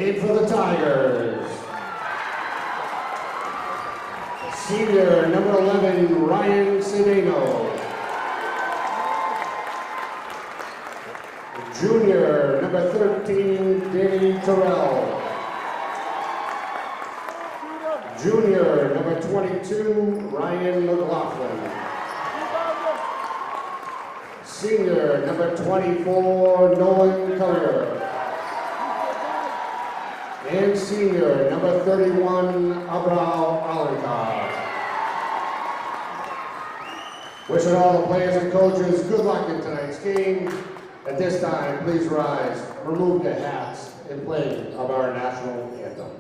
For the Tigers, senior number 11, Ryan Cedeno. Junior number 13, Danny Terrell. Junior number 22, Ryan McLaughlin. Senior number 24, Nolan Collier. And senior number 31, Abrao Alencar. Wishing all the players and coaches good luck in tonight's game. At this time, please rise, remove your hats, and play of our national anthem.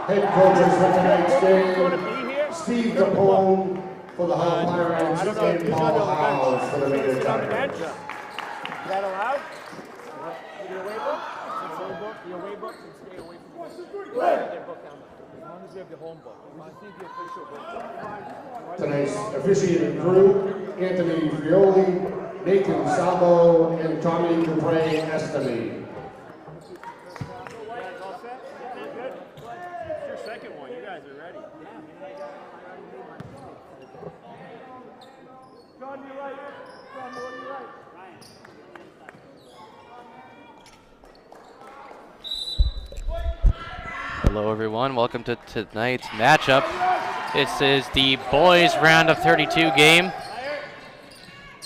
Head coaches for tonight's game, Steve Capone for the Hull Pirates and Paul Howes for the Maynard Tigers. Is that allowed? Your away book? Your away book and stay away from their book down there. As long as you have the home book. I think the official book. Tonight's officiating crew, Anthony Frioli, Nathan Sabo, and Tommy Dupre Estemy. Hello everyone, welcome to tonight's matchup. This is the boys round of 32 game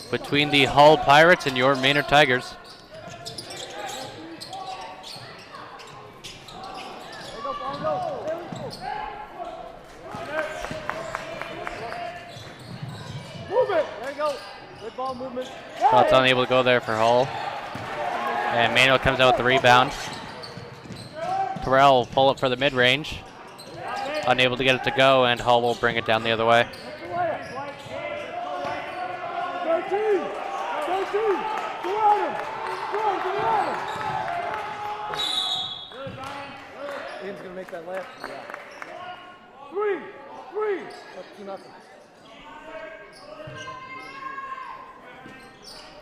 between the Hull Pirates and your Maynard Tigers. Shot's unable to go there for Hull. And Maynard comes out with the rebound. Terrell will pull it for the mid-range. Unable to get it to go, and Hull will bring it down the other way. Ian's going to make that left. Three. Up 2-0.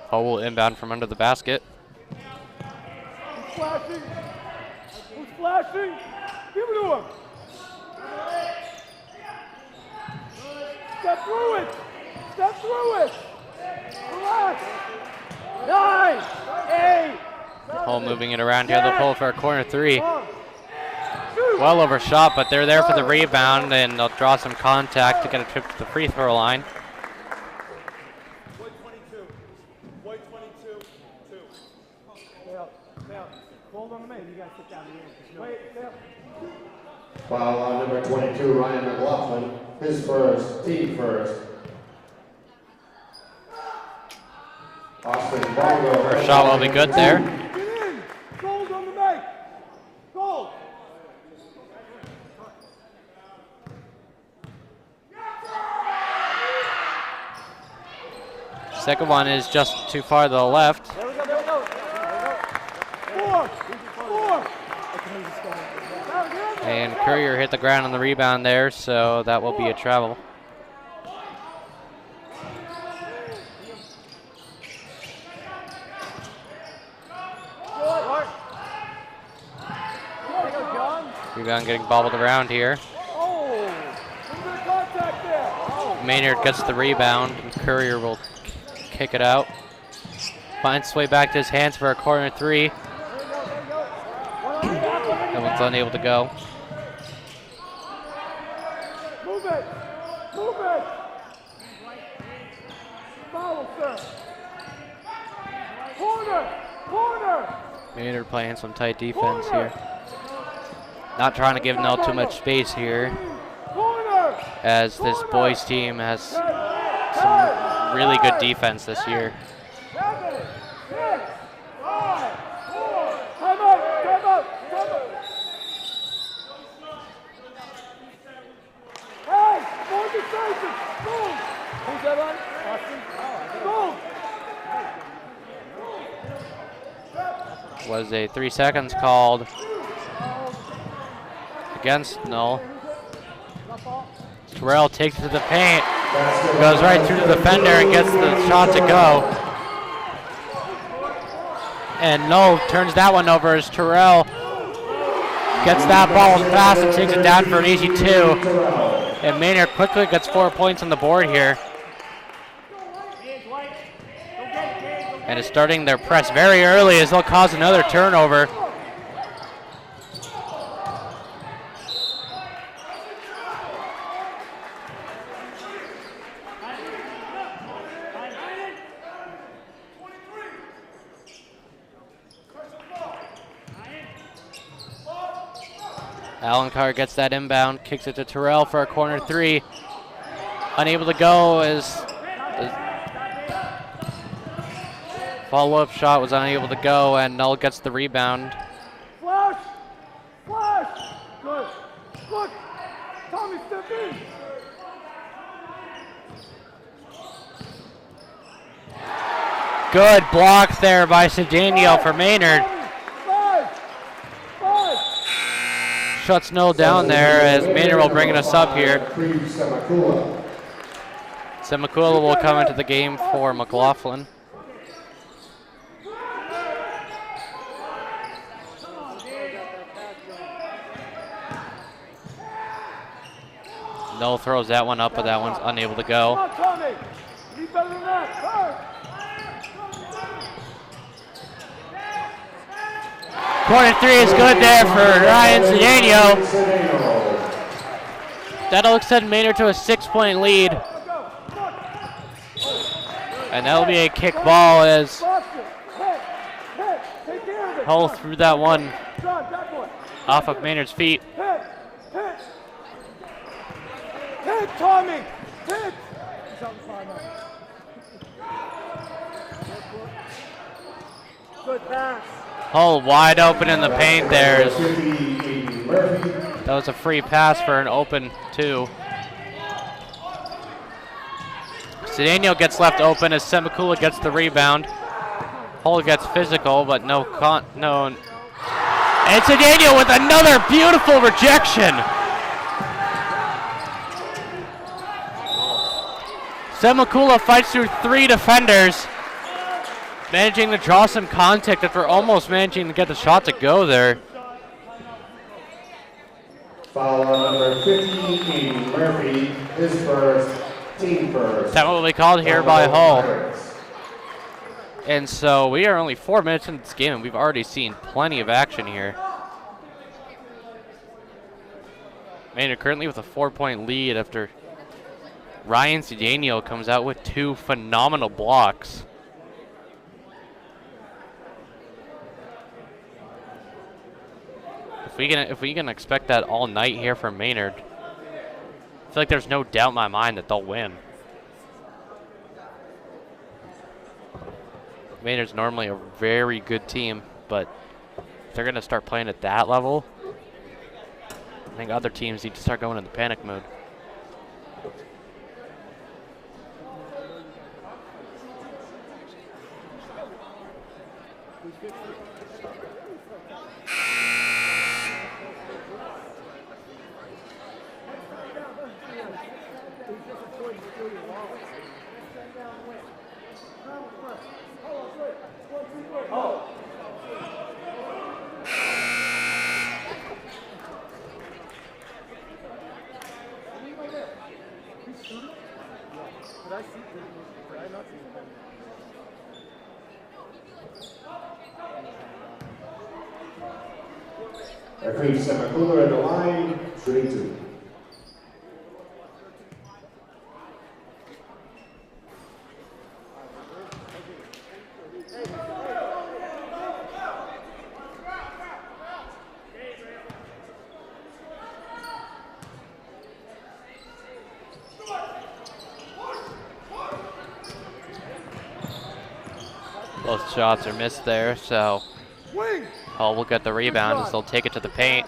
Hull will inbound from under the basket. Who's flashing? Give it to him. Step through it. Relax. 9, 8. Hull moving it around here. They'll pull for a corner three. Well overshot, but they're there for the rebound, and they'll draw some contact to get a trip to the free throw line. Foul on number 22, Ryan McLaughlin. His first, team first. Austin Bongo. First shot will be good there. Get in. Gold on the make. Gold. Second one is just too far to the left. There we go. 4. And Courier hit the ground on the rebound there, so that will be a travel. Rebound getting bobbled around here. Maynard gets the rebound, and Courier will kick it out. Finds its way back to his hands for a corner three. That one's unable to go. Move it! Move it! Foul, sir! Corner! Corner! Maynard playing some tight defense here. Not trying to give Null too much space here, as this boys team has some really good defense this year. 7, 6, 5, 4. Time out! Time out! Time out! Hey! More decisive! Move! Who's that on? Move! Was a 3 seconds called against Null. Terrell takes it to the paint, goes right through the defender and gets the shot to go. And Null turns that one over as Terrell gets that ball fast and takes it down for an easy 2. And Maynard quickly gets 4 points on the board here. And is starting their press very early as they'll cause another turnover. Alencar gets that inbound, kicks it to Terrell for a corner 3. Unable to go as the follow-up shot was unable to go, and Null gets the rebound. Flash! Flash! Good. Look! Tommy, step in! Good block there by Cedeno for Maynard. Shuts Null down there as Maynard will bring us up here. Semakula will come into the game for McLaughlin. Null throws that one up, but that one's unable to go. Corner 3 is good there for Ryan Cedeno. That'll extend Maynard to a 6-point lead. And that'll be a kick ball as Hull threw that one off of Maynard's feet. Hit, Tommy! Hit! Good pass. Hull wide open in the paint there. That was a free pass for an open 2. Cedeno gets left open as Semakula gets the rebound. Hull gets physical, but no. And Cedeno with another beautiful rejection. Semakula fights through 3 defenders, managing to draw some contact after almost managing to get the shot to go there. Foul on number 15, Murphy, his first, team first. That will be called here by Hull. And so we are only 4 minutes into this game, and we've already seen plenty of action here. Maynard currently with a 4-point lead after Ryan Cedeno comes out with 2 phenomenal blocks. If we can expect that all night here from Maynard, I feel like there's no doubt in my mind that they'll win. Maynard's normally a very good team, but if they're going to start playing at that level, I think other teams need to start going into panic mode. Referee Semakula at the line, shooting 2. Both shots are missed there, so Hull will get the rebound as they'll take it to the paint.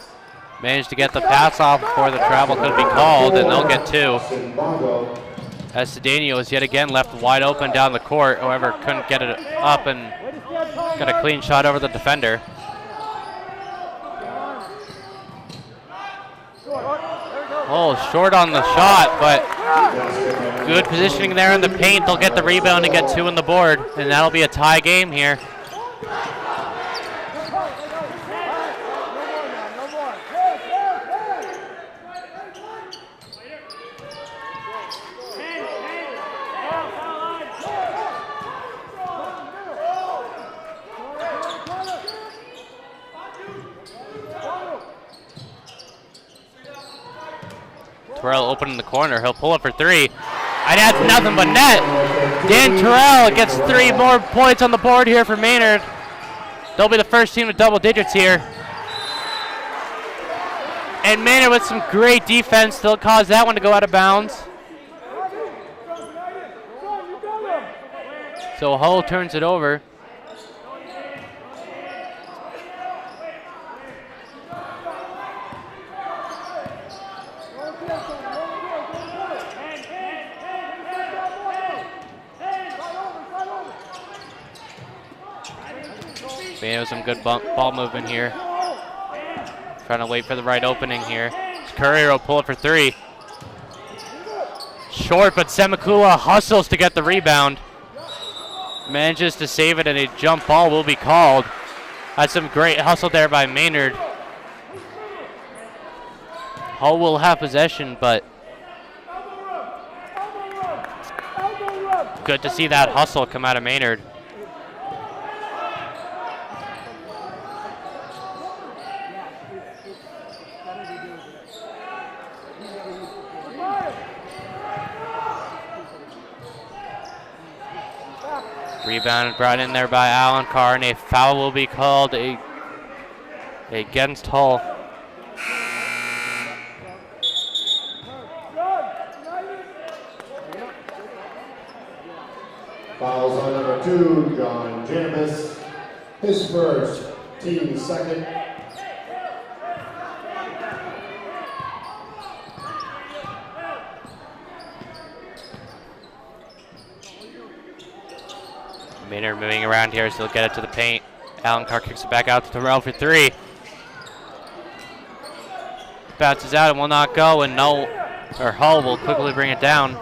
Managed to get the pass off before the travel could be called, and they'll get 2. As Cedeno is yet again left wide open down the court, however, couldn't get it up and got a clean shot over the defender. Oh, short on the shot, but good positioning there in the paint. They'll get the rebound and get 2 on the board, and that'll be a tie game here. Terrell open in the corner. He'll pull it for 3. And that's nothing but net. Dan Terrell gets 3 more points on the board here for Maynard. They'll be the first team with double digits here. And Maynard with some great defense. They'll cause that one to go out of bounds. So Hull turns it over. With some good ball movement here. Trying to wait for the right opening here. Courier will pull it for 3. Short, but Semakula hustles to get the rebound. Manages to save it, and a jump ball will be called. That's some great hustle there by Maynard. Hull will have possession, but good to see that hustle come out of Maynard. Rebounded, brought in there by Alan Carr, and a foul will be called against Hull. Fouls on number 2, John Jambus. His first, team second. Maynard moving around here, so he'll get it to the paint. Alan Carr kicks it back out to Terrell for 3. Bounces out and will not go, and Hull will quickly bring it down.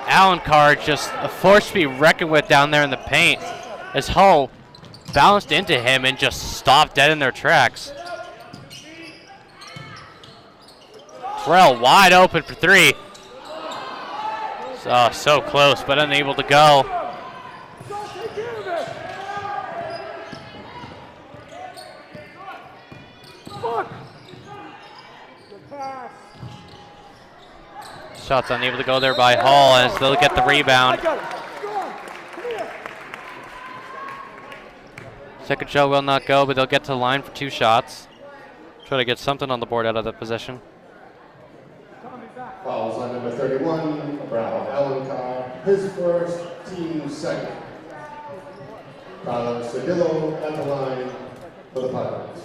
Alan Carr just a force to be reckoned with down there in the paint as Hull bounced into him and just stopped dead in their tracks. Terrell wide open for 3. Oh, so close, but unable to go. Shots unable to go there by Hull as they'll get the rebound. Second shot will not go, but they'll get to the line for 2 shots. Try to get something on the board out of that possession. Fouls on number 31, Brown Alan Carr. His first, team second. Carlos Cedillo at the line for the Pirates.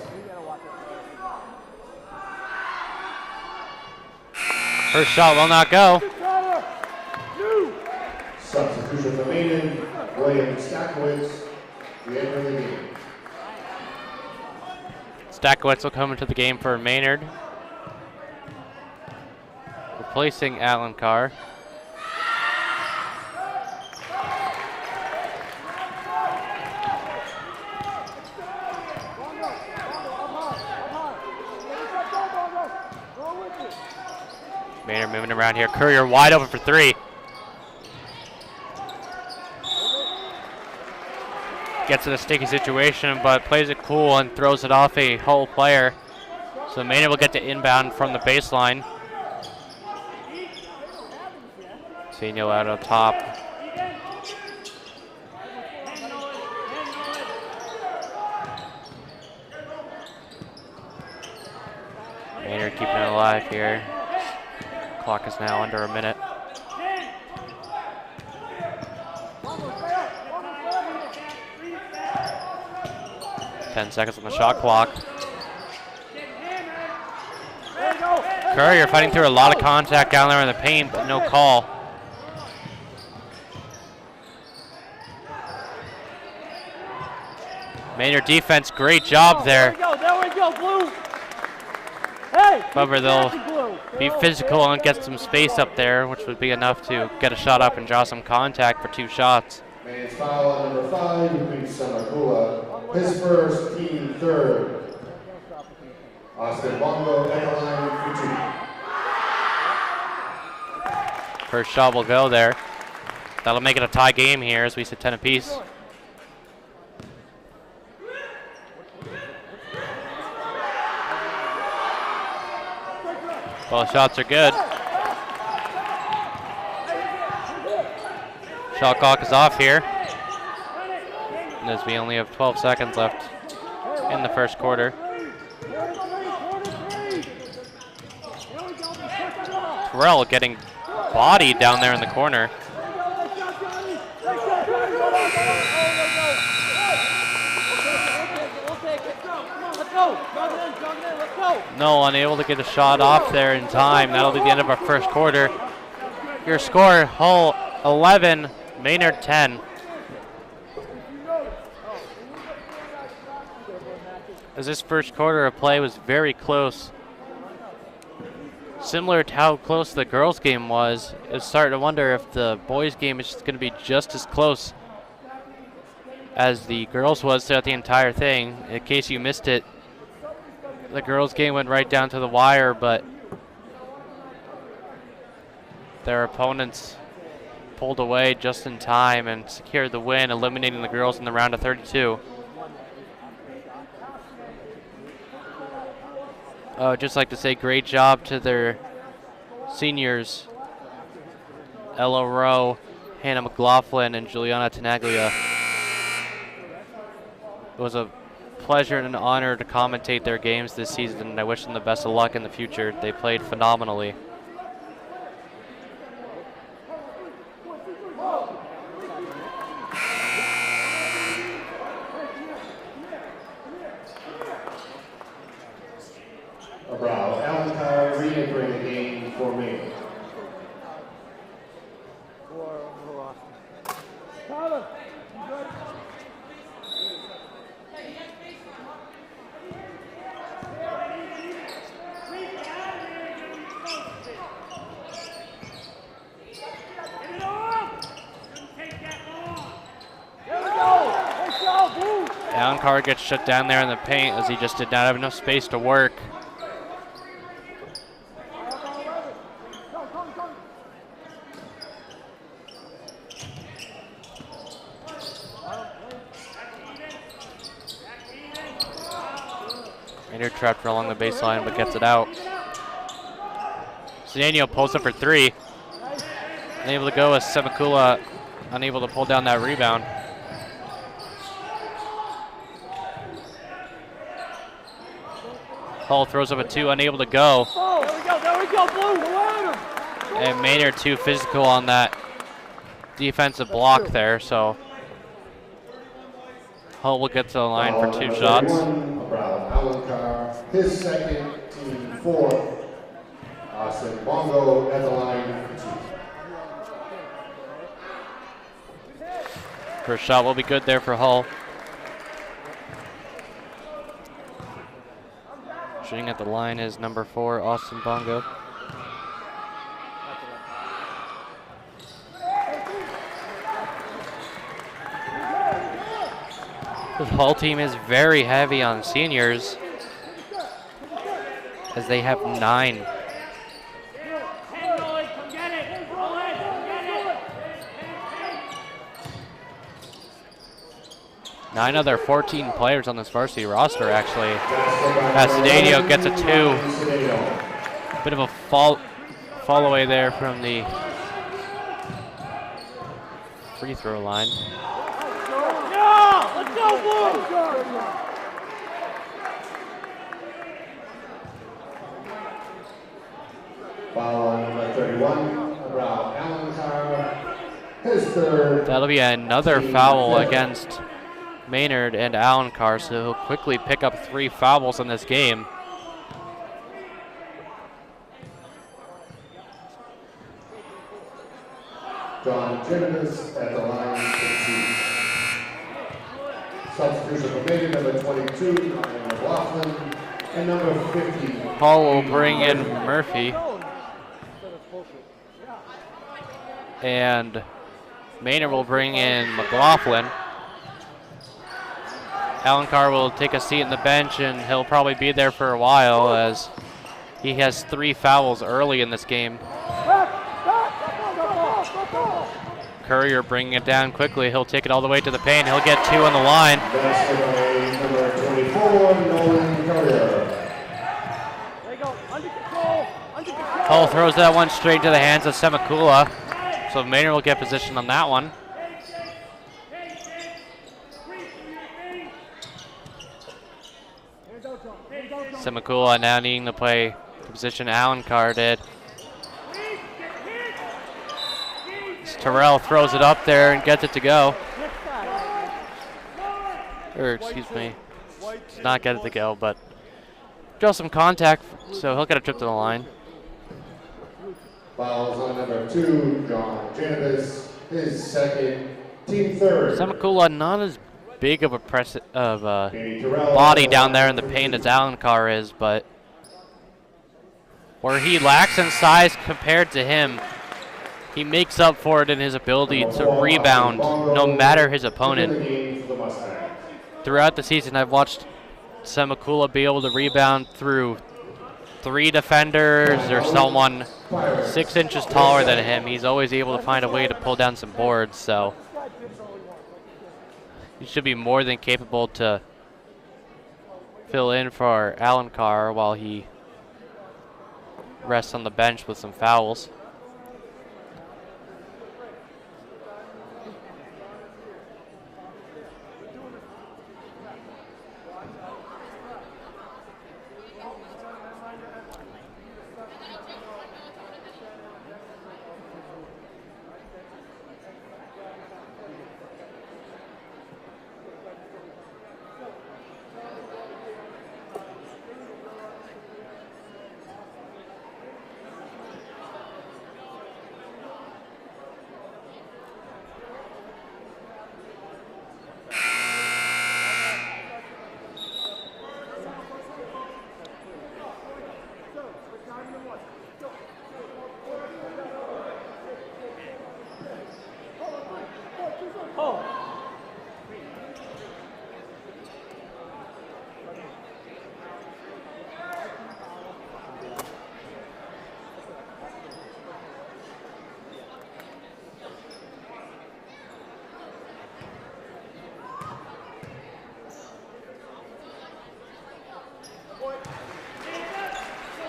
First shot will not go. Substitution for Maynard, William Stakowitz, re-entering the game. Stakowitz will come into the game for Maynard. replacing Alan Carr. Maynard moving around here. Courier wide open for three. Gets in a sticky situation, but plays it cool and throws it off a Hull player. So Maynard will get to inbound from the baseline. Senior out on top. Maynard keeping it alive here. Clock is now under a minute. Ten seconds on the shot clock. Courier fighting through a lot of contact down there in the paint, but no call. Maynard defense, great job there. There we go, Blue. Hey, However, they'll be physical and get some space up there, which would be enough to get a shot up and draw some contact for 2 shots. Man's foul on number 5, Luis Samakula. His first, team third. Austin Bongo at the line for 2. First shot will go there. That'll make it a tie game here as we sit 10 apiece. Both shots are good. Shot clock is off here, and as we only have 12 seconds left in the first quarter. Terrell getting bodied down there in the corner. No, unable to get a shot off there in time. That'll be the end of our first quarter. Your score, Hull 11, Maynard 10. As this first quarter of play was very close. Similar to how close the girls' game was, it's starting to wonder if the boys' game is going to be just as close as the girls' was throughout the entire thing. In case you missed it, the girls' game went right down to the wire, but their opponents pulled away just in time and secured the win, eliminating the girls in the round of 32. I'd just like to say great job to their seniors, Ella Rowe, Hannah McLaughlin, and Juliana Tenaglia. It was a pleasure and an honor to commentate their games this season, and I wish them the best of luck in the future. They played phenomenally. Bravo. Alan Carr re-entering the game for me. Alan Carr gets shut down there in the paint as he just did not have enough space to work. Maynard trapped along the baseline but gets it out. Sedano pulls up for 3. Unable to go as Semakula unable to pull down that rebound. Hull throws up a 2, unable to go. There we go, Blue. And Maynard too physical on that defensive block there, so Hull will get to the line for 2 shots. Alan Carr, his second, team 4. Austin Bongo at the line for 2. First shot will be good there for Hull. Shooting at the line is number 4, Austin Bongo. The Hull team is very heavy on seniors, as they have 9. Nine of their 14 players on this varsity roster, actually. As Cedeno gets a 2. Bit of a fall away there from the free throw line. Let's go, Blue! Foul on number 31, about Allen Carr, his third. That'll be another foul against Maynard and Alencar, so he'll quickly pick up 3 fouls in this game. John Jennings at the line 15. Substitution for Maynard, number 22, Ryan McLaughlin, and number 50. Hall will bring in Murphy. And Maynard will bring in McLaughlin. Alencar will take a seat in the bench, and he'll probably be there for a while as he has 3 fouls early in this game. Courier bringing it down quickly. He'll take it all the way to the paint. He'll get 2 on the line. Number 24, Nolan Courier. Hull throws that one straight to the hands of Semakula. So Maynard will get position on that one. Semakula now needing to play the position Alencar did. Terrell throws it up there and gets it to go. Or excuse me, not get it to go, but draw some contact, so he'll get a trip to the line. Fouls on number 2, John Jennings, his second, team third. Semakula not as big of a body down there in the paint as Alencar is, but where he lacks in size compared to him, he makes up for it in his ability to rebound no matter his opponent. Throughout the season, I've watched Semakula be able to rebound through 3 defenders or someone 6 inches taller than him. He's always able to find a way to pull down some boards, so he should be more than capable to fill in for Alencar while he rests on the bench with some fouls.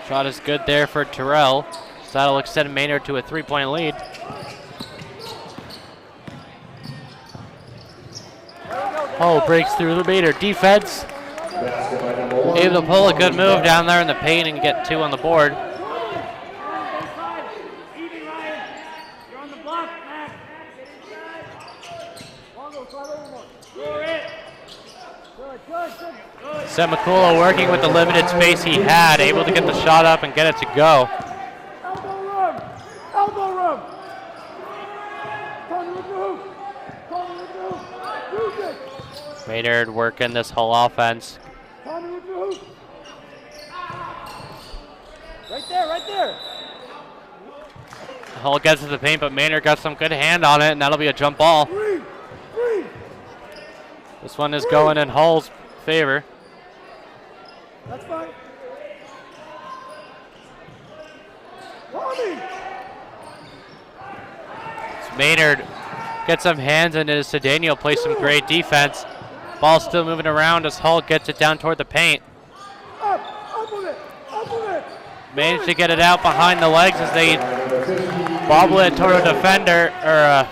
Shot is good there for Terrell. So that'll extend Maynard to a 3-point lead. Oh, breaks through the Maynard defense. Able to pull a good move down there in the paint and get 2 on the board. Semakula working with the limited space he had, able to get the shot up and get it to go. Elbow room. Maynard working this whole offense. Right there. Hull gets to the paint, but Maynard got some good hand on it, and that'll be a jump ball. This one is going in Hull's favor. That's fine. Maynard gets some hands and as Cedeno plays some great defense. Ball still moving around as Hull gets it down toward the paint. Up with it. Managed to get it out behind the legs as they bobble it toward a defender, or a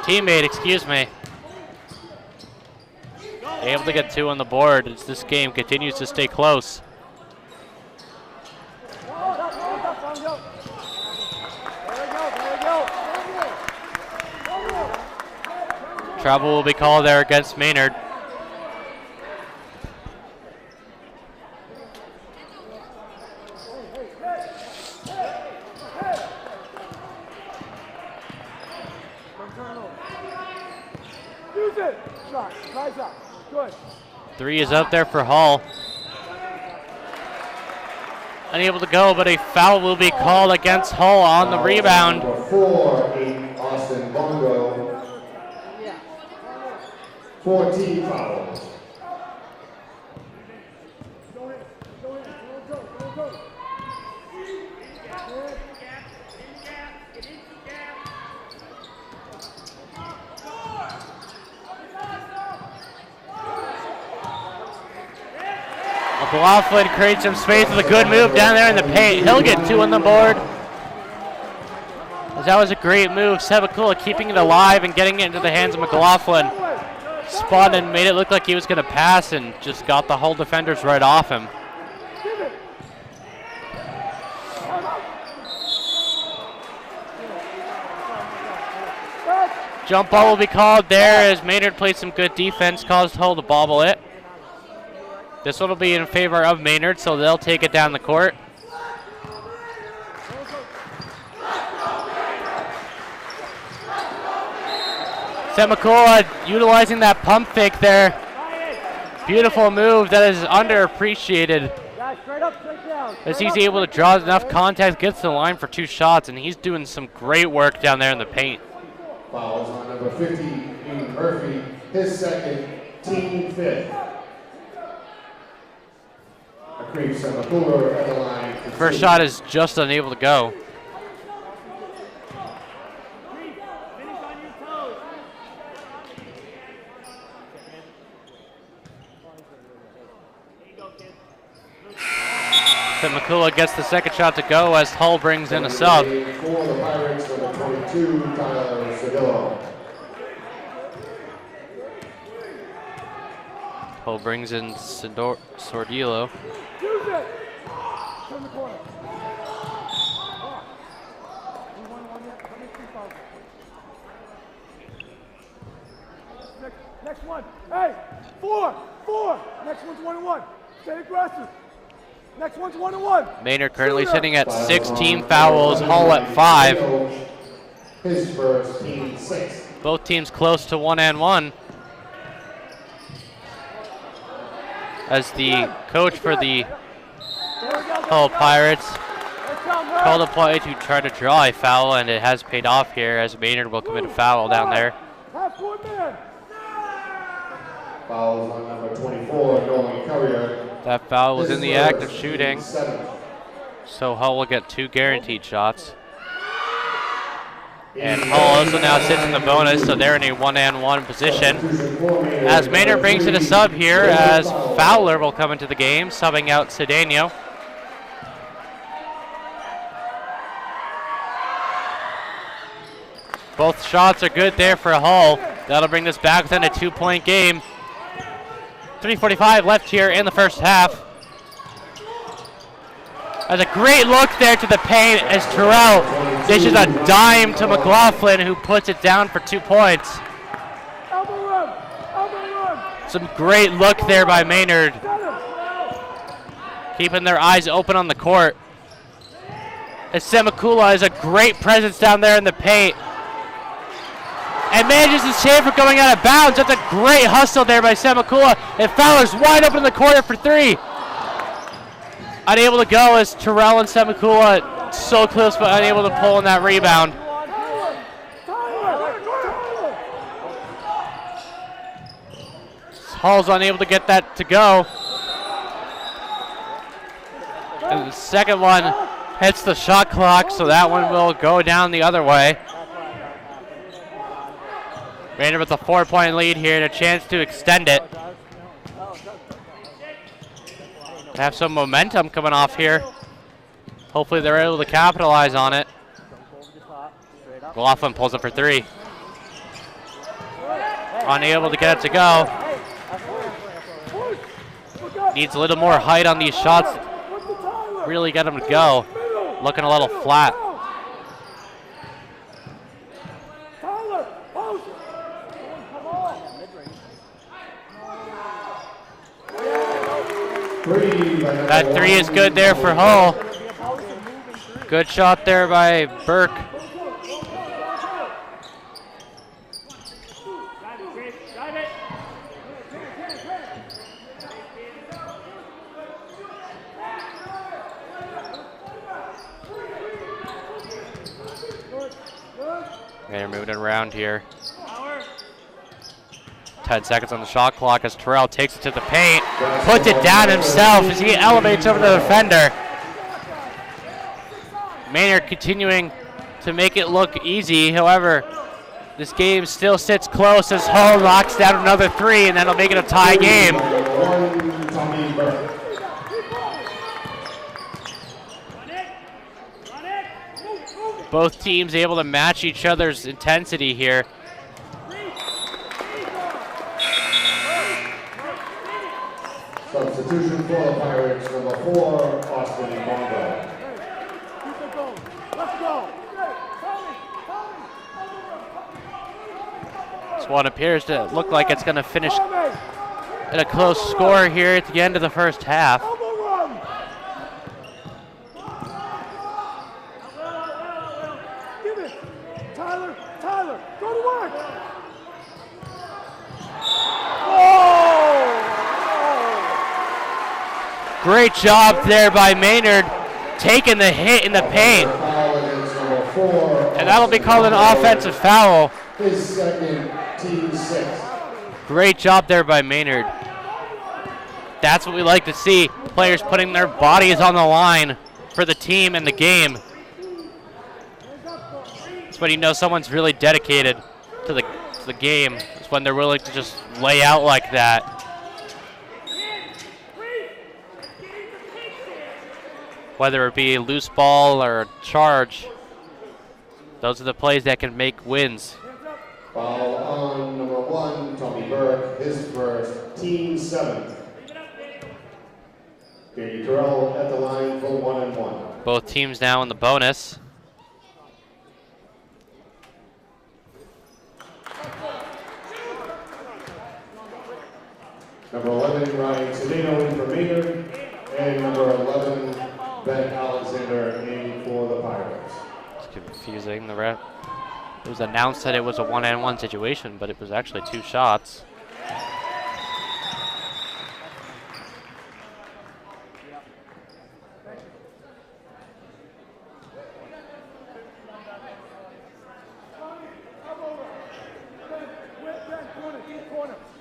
teammate, excuse me. Able to get 2 on the board as this game continues to stay close. Travel will be called there against Maynard. Good. 3 is up there for Hull. Unable to go, but a foul will be called against Hull on the rebound. Number 4, Austin Bongo. 14 fouls. McLaughlin creates some space with a good move down there in the paint. He'll get 2 on the board. That was a great move. Sebakula keeping it alive and getting it into the hands of McLaughlin. Spun and made it look like he was going to pass and just got the Hull defenders right off him. Jump ball will be called there as Maynard played some good defense, caused Hull to bobble it. This one will be in favor of Maynard, so they'll take it down the court. Semakula utilizing that pump fake there. Beautiful move that is underappreciated. As he's able to draw enough contact, gets to the line for 2 shots, and he's doing some great work down there in the paint. Fouls on number 50, Ian Murphy, his second, team 5th. Semakula at the line. First shot is just unable to go. Semakula gets the second shot to go as Hull brings in a sub. For the Pirates, number 22, Tyler Sedillo. Hull brings in Sordillo. Next one. Hey, 4. Next one's 1-1. Stay aggressive. Next one's 1-1. Maynard currently sitting at 16 fouls, Hull at 5. His first, team 6. Both teams close to 1-1. As the coach for the Hull Pirates called a play to try to draw a foul, and it has paid off here as Maynard will commit a foul down there. Fouls on number 24, Nolan Courier. That foul was in the act of shooting, so Hull will get 2 guaranteed shots. And Hull also now sits in the bonus, so they're in a 1-1 position. As Maynard brings in a sub here, as Fowler will come into the game, subbing out Cedeno. Both shots are good there for Hull. That'll bring this back within a 2-point game. 3:45 left here in the first half. That's a great look there to the paint as Terrell dishes a dime to McLaughlin, who puts it down for 2 points. Some great look there by Maynard, keeping their eyes open on the court. As Semakula is a great presence down there in the paint. And manages to save for going out of bounds. That's a great hustle there by Semakula. And Fowler's wide open in the corner for 3. Unable to go as Terrell and Semakula so close but unable to pull in that rebound. Hull's unable to get that to go. And the second one hits the shot clock, so that one will go down the other way. Maynard with a 4-point lead here and a chance to extend it. Have some momentum coming off here. Hopefully they're able to capitalize on it. McLaughlin pulls up for 3. Unable to get it to go. Needs a little more height on these shots. Really get them to go. Looking a little flat. That 3 is good there for Hull. Good shot there by Burke. They're moving around here. 10 seconds on the shot clock as Terrell takes it to the paint, puts it down himself as he elevates over the defender. Maynard continuing to make it look easy. However, this game still sits close as Hull knocks down another 3, and that'll make it a tie game. Both teams able to match each other's intensity here. Substitution for the Pirates, number 4, Austin Bongo. This one appears to look like it's going to finish at a close score here at the end of the first half. Tyler, go to work! Great job there by Maynard, taking the hit in the paint. And that'll be called an offensive foul. His second, team 6. Great job there by Maynard. That's what we like to see, players putting their bodies on the line for the team and the game. That's when you know someone's really dedicated to the game. It's when they're willing to just lay out like that. Whether it be a loose ball or a charge, those are the plays that can make wins. Foul on number 1, Tommy Burke, his first, team 7. Katie Terrell at the line for 1-and-1. Both teams now in the bonus. Number 11, Ryan Cedeno in for Maynard, and number 11, Ben Alexander in for the Pirates. It's confusing. The ref. It was announced that it was a 1-and-1 situation, but it was actually 2 shots.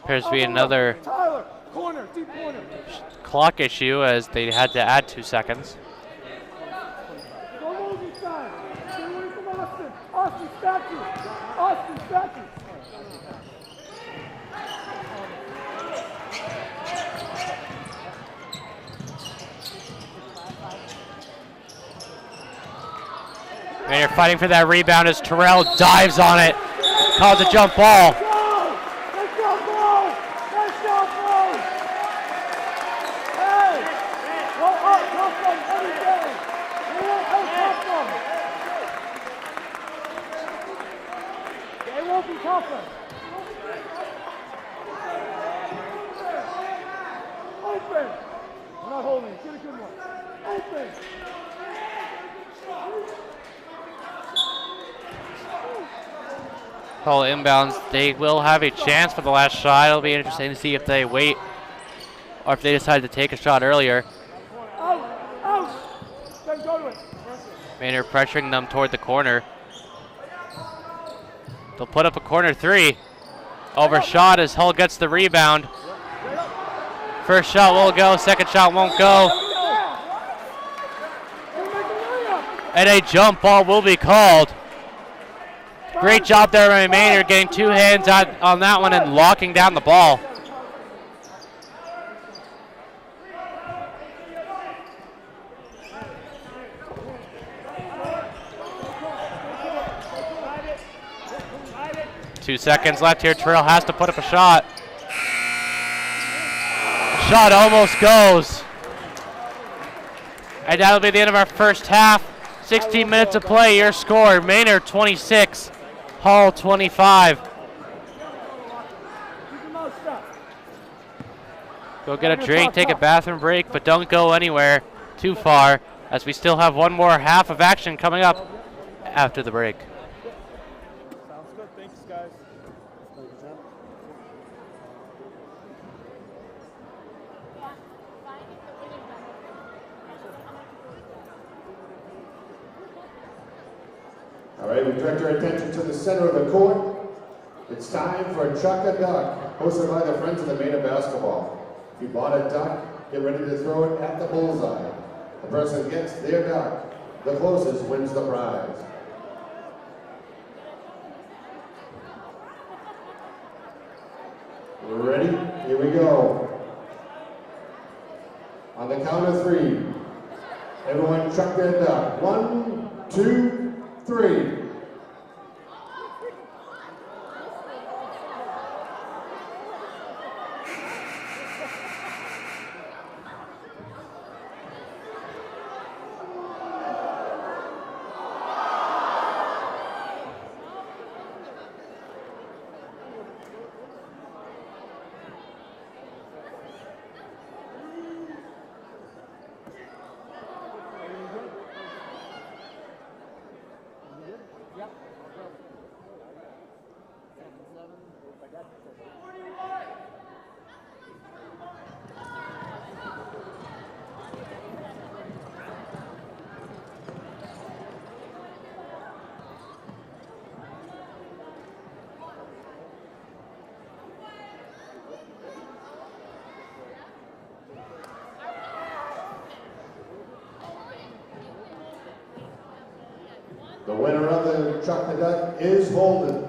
Appears to be another clock issue as they had to add 2 seconds. Maynard fighting for that rebound as Terrell dives on it. Calls a jump ball. Call inbounds. They will have a chance for the last shot. It'll be interesting to see if they wait or if they decide to take a shot earlier. Maynard pressuring them toward the corner. They'll put up a corner 3. Overshot as Hull gets the rebound. First shot will go, second shot won't go. And a jump ball will be called. Great job there by Maynard, getting two hands on that one and locking down the ball. Two seconds left here. Terrell has to put up a shot. Shot almost goes. And that'll be the end of our first half. 16 minutes of play. Your score, Maynard 26, Hall 25. Go get a drink, take a bathroom break, but don't go anywhere too far, as we still have one more half of action coming up after the break. Sounds good. Thanks, guys. All right, we direct our attention to the center of the court. It's time for Chuck a Duck, hosted by the Friends of the Maynard Basketball. If you bought a duck, get ready to throw it at the bullseye. The person gets their duck, the closest wins the prize. Ready? Here we go. On the count of three, everyone chuck their duck. 1, 2, 3. The winner of the Chuck the Duck is Holden.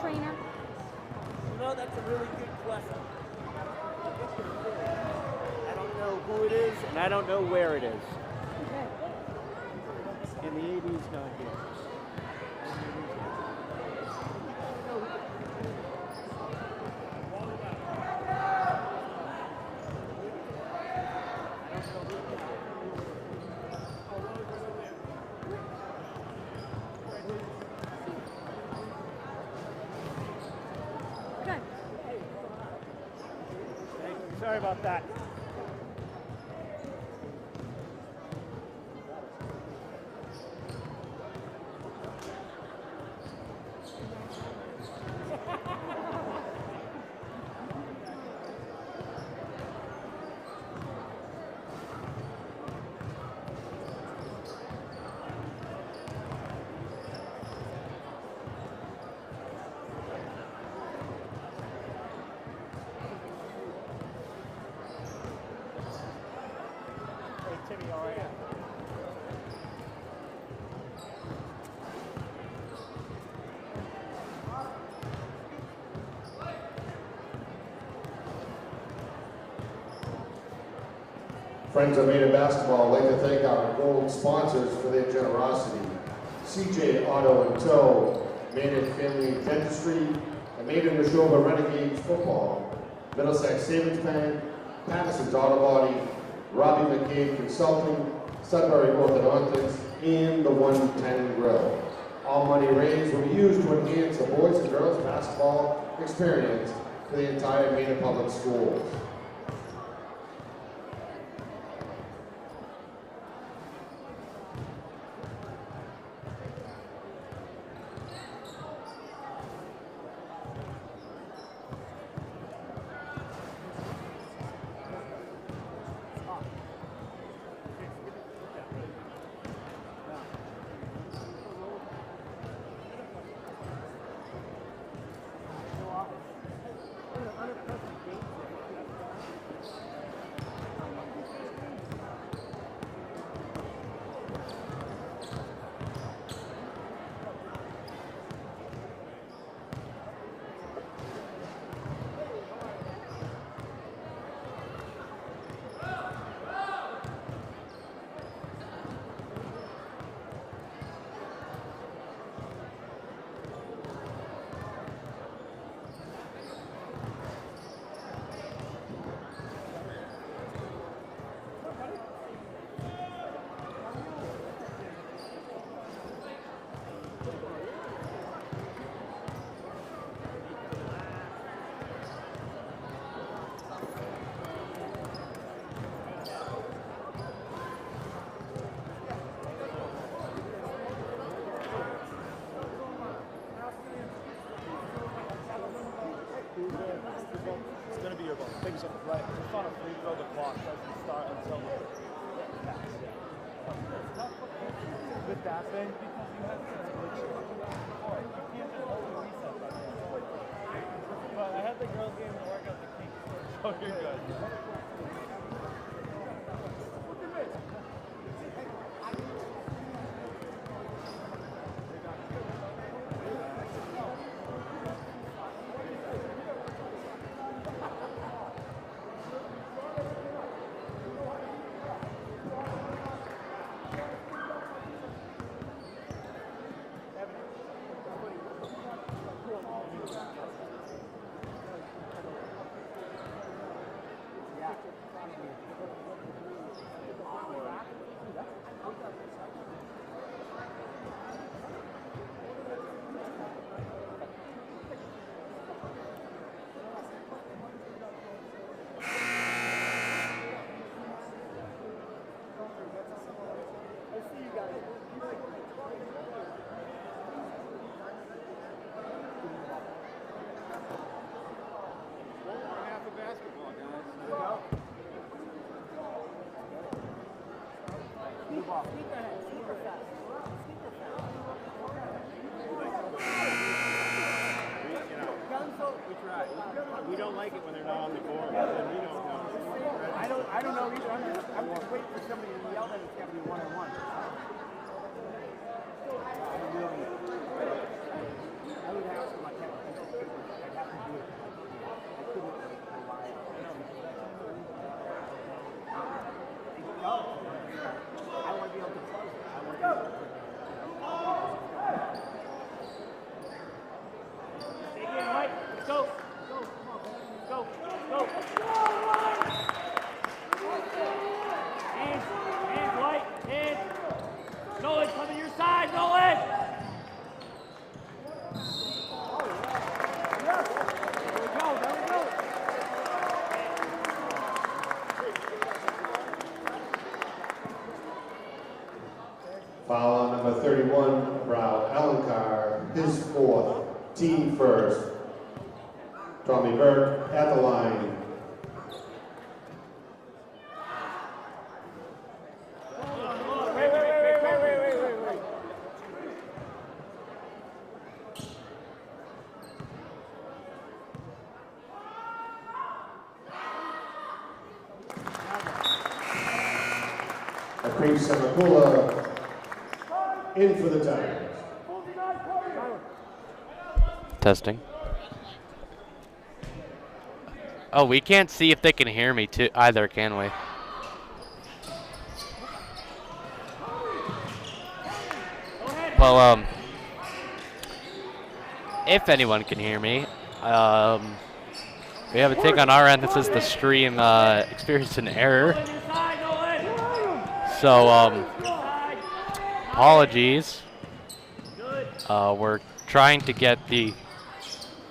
trainer? You know, that's a really good question. I don't know who it is, and I don't know where it is. In the 80s, not here. Good. Sorry about that. Timmy, all right. Friends of Maynard Basketball would like to thank our gold sponsors for their generosity. CJ Auto and Tow, Maynard Family Dentistry, and Maynard Neshoba Renegades Football, Middlesex Savings Bank, Patterson's Auto Body, Robbie McCabe Consulting, Sudbury Orthodontics, and the 110 Grill. All money raised will be used to enhance the boys and girls basketball experience for the entire Maynard Public Schools. It's going to be about things on the right. It's on a free throw, the clock doesn't start until the pass. With that thing, because you have to glitch it. You can't just hold the reset button. But I had the girls game to work out the kinks, so you're good. We don't like it when they're not on the board. We don't know. I don't know either. I'm just waiting for somebody to yell that it's got to be one-on-one. I would ask my technical team first. Tommy Burke at the line. Cream Semakula in for the Tigers. Testing. Oh, we can't see if they can hear me too either, can we? Well, if anyone can hear me, we have a thing on our end that says the stream experienced an error. So, apologies. We're trying to get the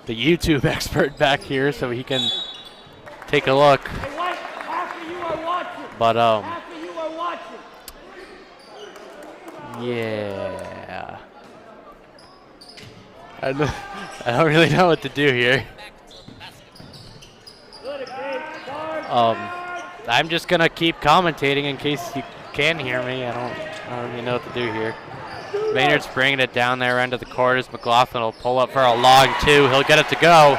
YouTube expert back here so he can take a look. But yeah, I don't really know what to do here. I'm just gonna keep commentating in case you can hear me. I don't really know what to do here. Maynard's bringing it down there end of the court as McLaughlin will pull up for a long two. He'll get it to go.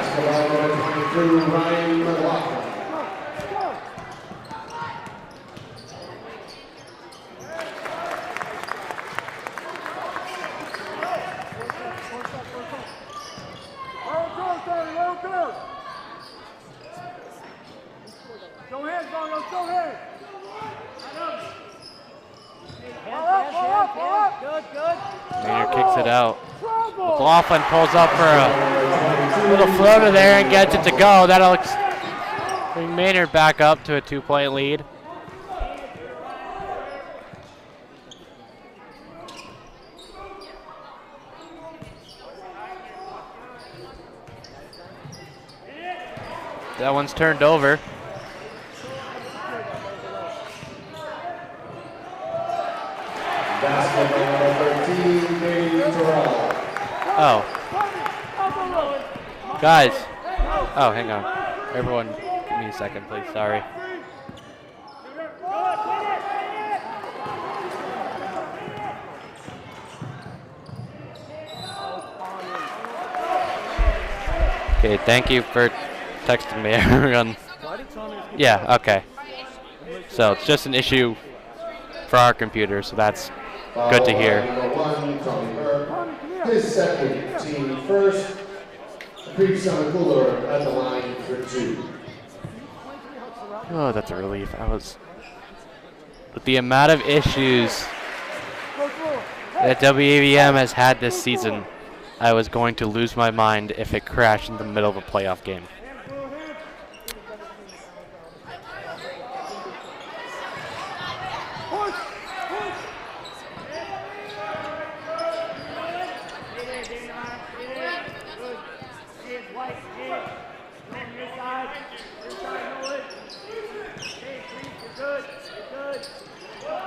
Maynard kicks it out. McLaughlin pulls up for a little floater there and gets it to go. That'll bring Maynard back up to a 2-point lead. That one's turned over. Oh. Guys. Oh, hang on. Everyone, give me a second, please. Sorry. Okay, thank you for texting me, everyone. Yeah, okay. So it's just an issue for our computer, so that's good to hear. His second team first. Creep Semakula at the line for two. Oh, that's a relief. With the amount of issues that WAVM has had this season, I was going to lose my mind if it crashed in the middle of a playoff game.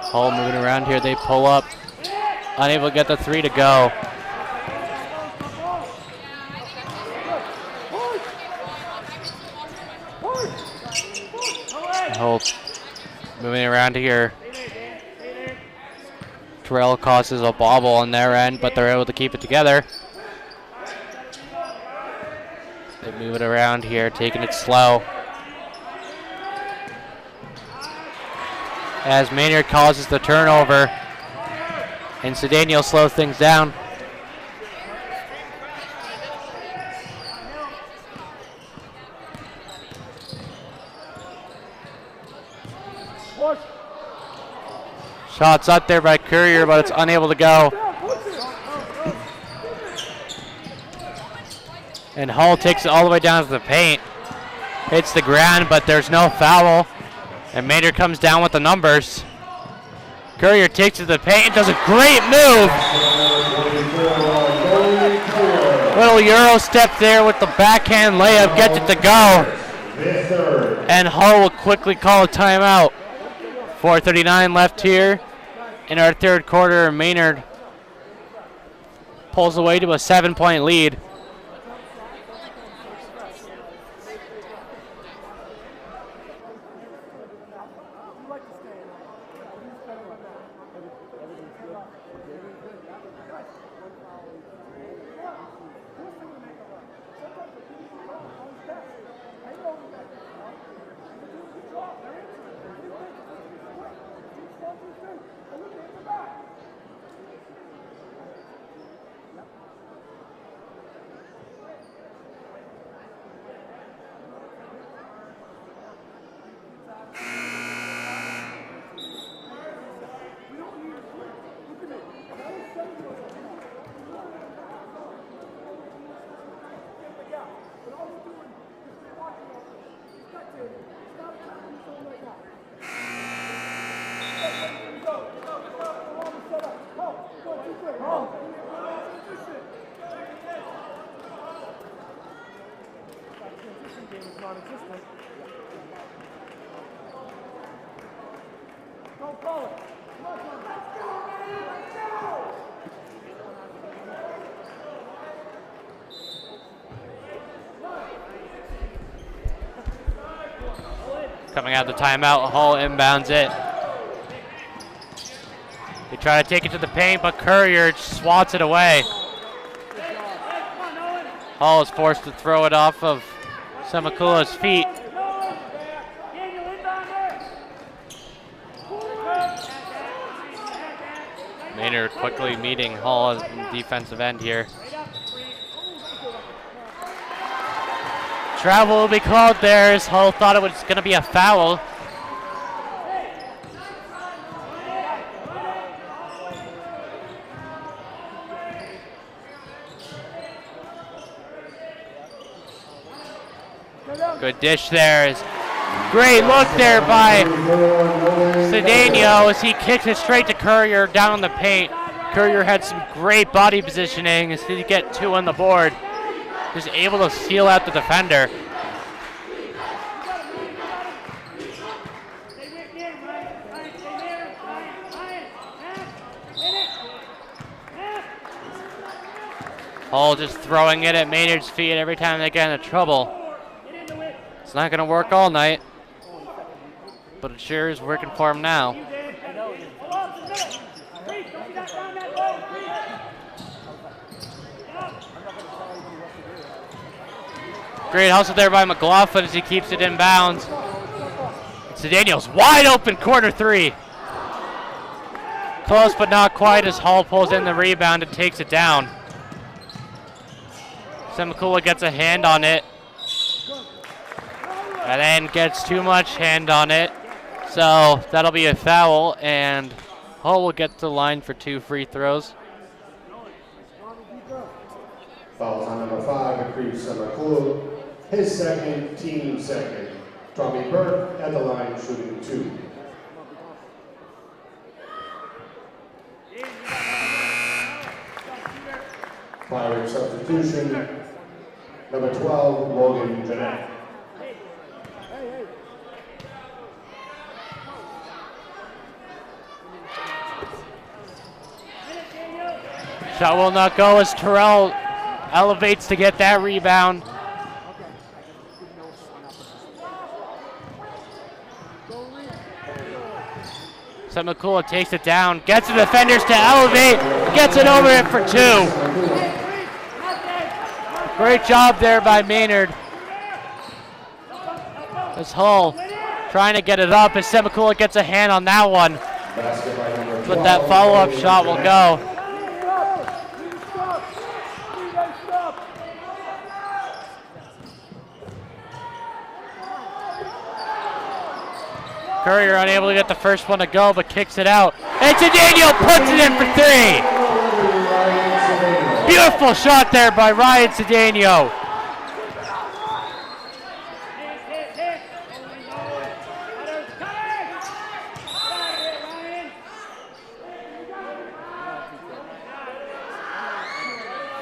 Hull moving around here, they pull up, unable to get the three to go. Hull moving around here. Terrell causes a bobble on their end, but they're able to keep it together. They move it around here, taking it slow. As Maynard causes the turnover, and Cedeno slows things down. Shots up there by Courier, but it's unable to go. And Hull takes it all the way down to the paint. Hits the ground, but there's no foul. And Maynard comes down with the numbers. Courier takes it to the paint and does a great move. Little Euro step there with the backhand layup, gets it to go. And Hull will quickly call a timeout. 4:39 left here in our third quarter. Maynard pulls away to a 7-point lead. non-existent. Don't call it. Coming out the timeout, Hall inbounds it. They try to take it to the paint, but Courier swats it away. Hall is forced to throw it off of Semakula's feet. Maynard quickly meeting Hall in the defensive end here. Travel will be called there as Hull thought it was going to be a foul. Good dish there. Great look there by Cedeno as he kicks it straight to Courier down the paint. Courier had some great body positioning as he get 2 on the board. Just able to seal out the defender. Hall just throwing it at Maynard's feet every time they get into trouble. It's not going to work all night, but it sure is working for him now. Great hustle there by McLaughlin as he keeps it in bounds. Cedeno's wide open, corner 3. Close but not quite as Hall pulls in the rebound and takes it down. Semakula gets a hand on it. And then gets too much hand on it. So that'll be a foul, and Hall will get to the line for 2 free throws. Fouls on number 5, Akreef Semakula. His second, team second. Tommy Burke at the line shooting 2. Firing substitution, number 12, Logan Jeanette. Shot will not go as Terrell elevates to get that rebound. Semakula takes it down, gets the defenders to elevate, gets it over it for 2. Great job there by Maynard. As Hull trying to get it up as Semakula gets a hand on that one. But that follow-up shot will go. Courier unable to get the first one to go, but kicks it out. And Cedeno puts it in for 3. Beautiful shot there by Ryan Cedeno.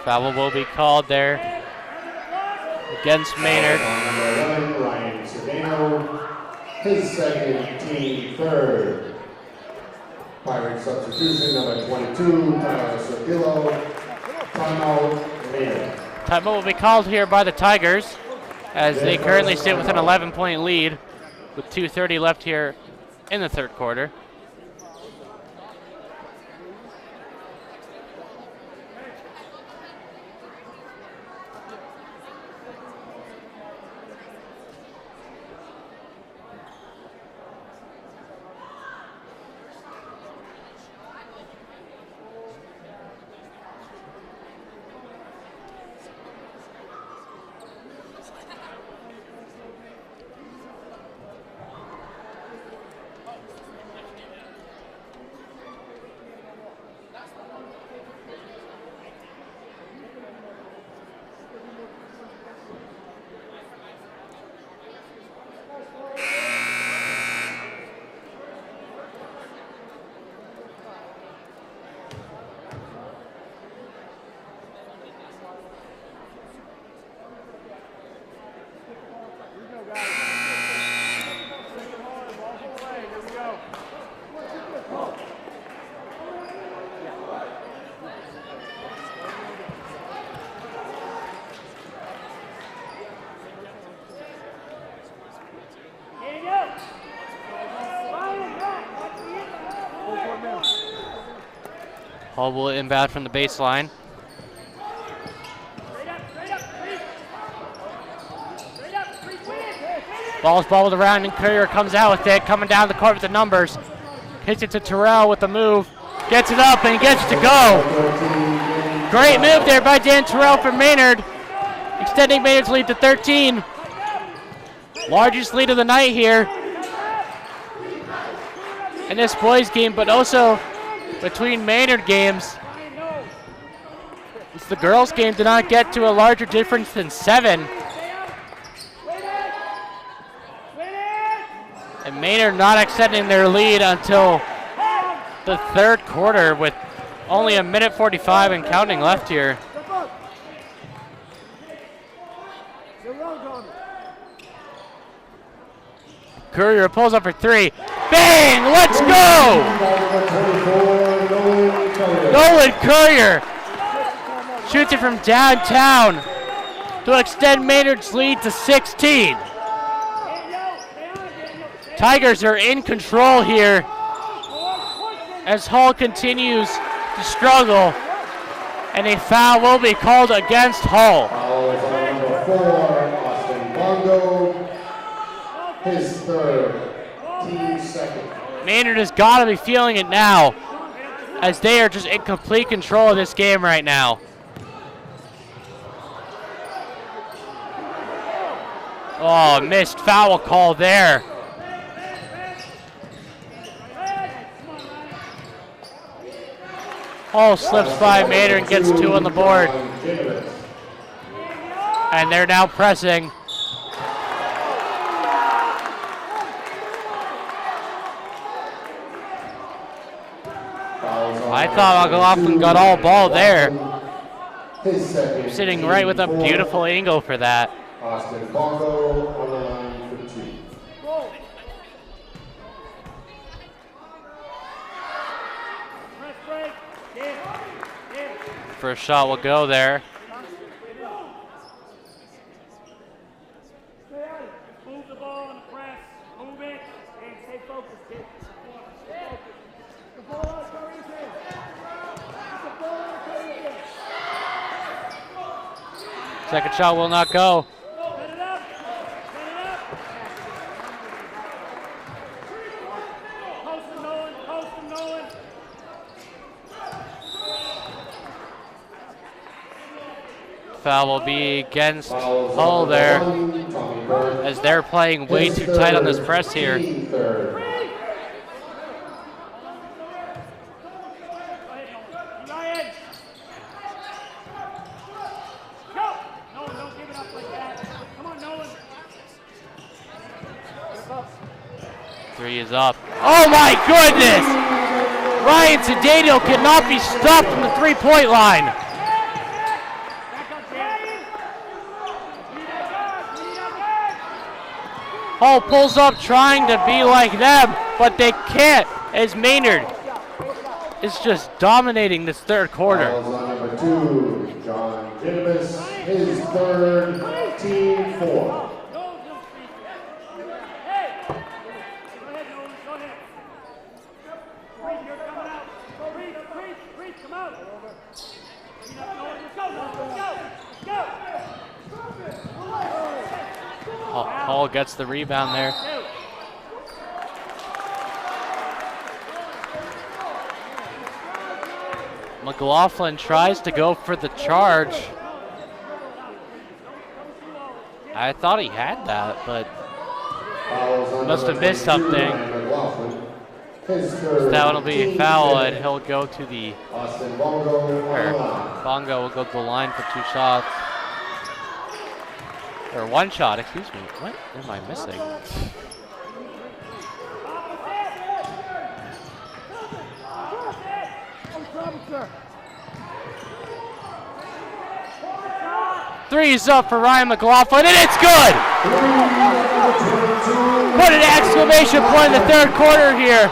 Foul will be called there against Maynard. Ryan Cedeno. His second, team third. Pirate substitution, number 22, Tyler Sordillo. Timeout, Maynard. Timeout will be called here by the Tigers as they currently sit with an 11-point lead with 2:30 left here in the third quarter. Hall will inbound from the baseline. Ball's bobbled around and Courier comes out with it, coming down the court with the numbers. Hits it to Terrell with the move. Gets it up and gets to go. Great move there by Dan Terrell for Maynard. Extending Maynard's lead to 13. Largest lead of the night here in this boys game, but also between Maynard games. The girls game did not get to a larger difference than 7. And Maynard not extending their lead until the third quarter with only a minute 45 and counting left here. Courier pulls up for 3. Bang! Let's go! Nolan Courier shoots it from downtown to extend Maynard's lead to 16. Tigers are in control here as Hall continues to struggle, and a foul will be called against Hall. Foul is on number 4, Austin Bongo. His third, team second. Maynard has got to be feeling it now, as they are just in complete control of this game right now. Oh, missed foul call there. Hall slips by Maynard and gets 2 on the board. And they're now pressing. I thought McLaughlin got all ball there. Sitting right with a beautiful angle for that. Austin Bongo on the line for 2. First shot will go there. Move the ball on the press. Move it and stay focused, kid. The ball on Curry's in. The ball on Curry's in. Second shot will not go. Set it up. Set it up. Post him, Nolan. Post him, Nolan. Foul will be against Hull there, as they're playing way too tight on this press here. Three is up. Oh my goodness! Ryan Cedeno cannot be stopped from the 3-point line. Hall pulls up trying to be like them, but they can't, as Maynard is just dominating this third quarter. Fouls on number 2, John Dibbas, his third, team 4. Hall gets the rebound there. McLaughlin tries to go for the charge. I thought he had that, but must have missed something. That will be a foul, and he'll go to the Bongo will go to the line for 2 shots. Or 1 shot, excuse me. What am I missing? Three is up for Ryan McLaughlin, and it's good! Put an exclamation point in the third quarter here.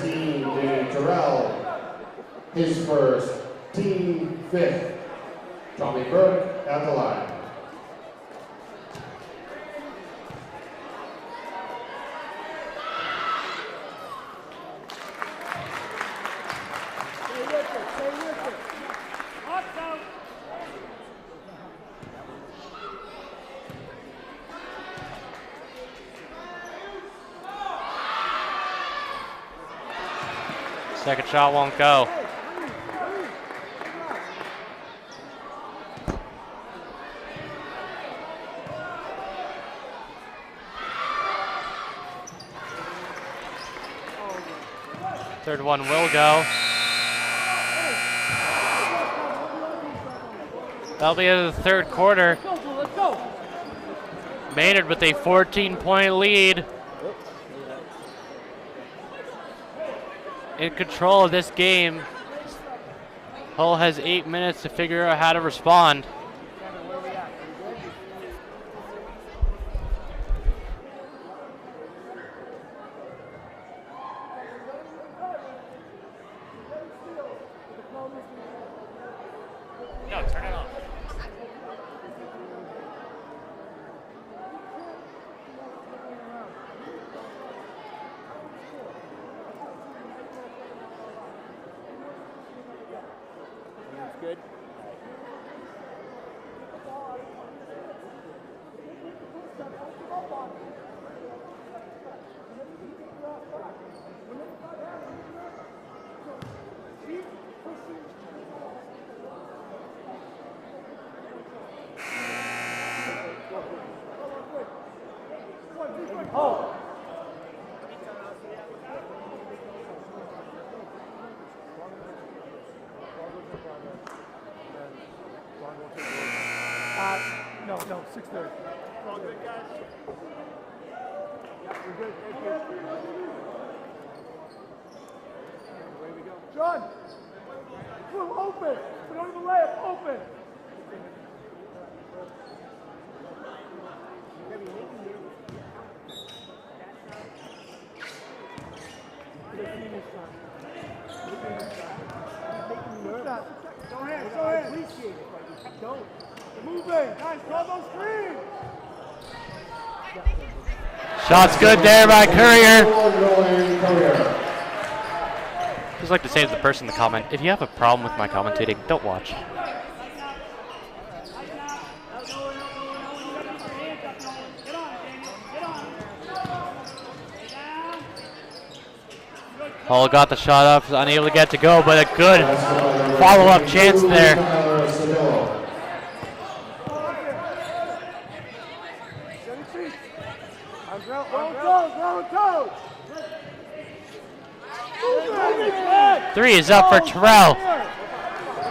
Team de Terrell. His first, Team 5th. Tommy Burke at the line. Second shot won't go. Third one will go. That'll be in the third quarter. Maynard with a 14-point lead. In control of this game. Hull has 8 minutes to figure out how to respond. No, turn it off. Good. Oh. No, 6:30. All good, guys? Yeah, we're good. Thank you. Away we go. John! We're open! We don't even lay it open! Go ahead, go ahead. Appreciate it, but you kept going. Moving, guys, call those screens. Shot's good there by Courier. Just like to say to the person in the comment, if you have a problem with my commentating, don't watch. Hull got the shot up, unable to get to go, but a good follow-up chance there. Three is up for Terrell.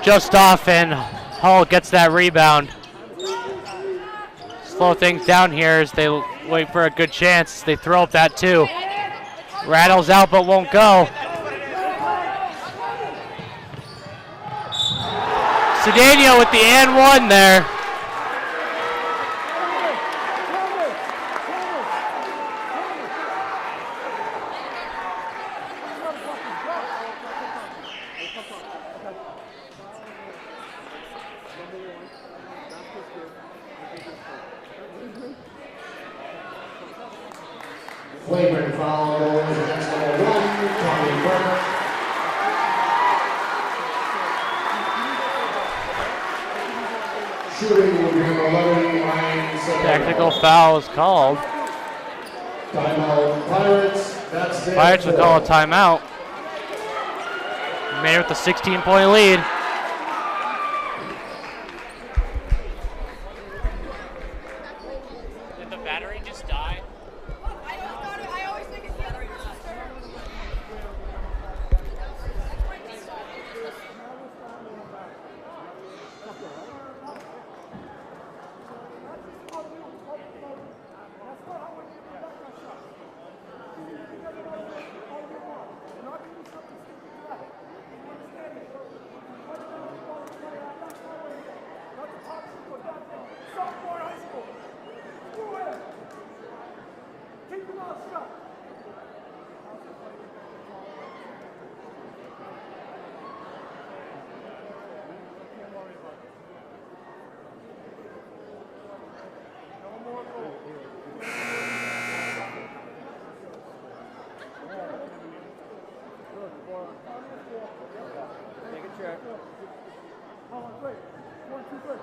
Just off, and Hull gets that rebound. Slow things down here as they wait for a good chance. They throw up that two. Rattles out but won't go. Cedeno with the and one there. Flagrant foul against number 1, Tommy Burke. Shooting will be number 11, Ryan Severo. Technical foul is called. Timeout Pirates. That's it. Pirates will call a timeout. Maynard with a 16-point lead. Did the battery just die? I always think it's better.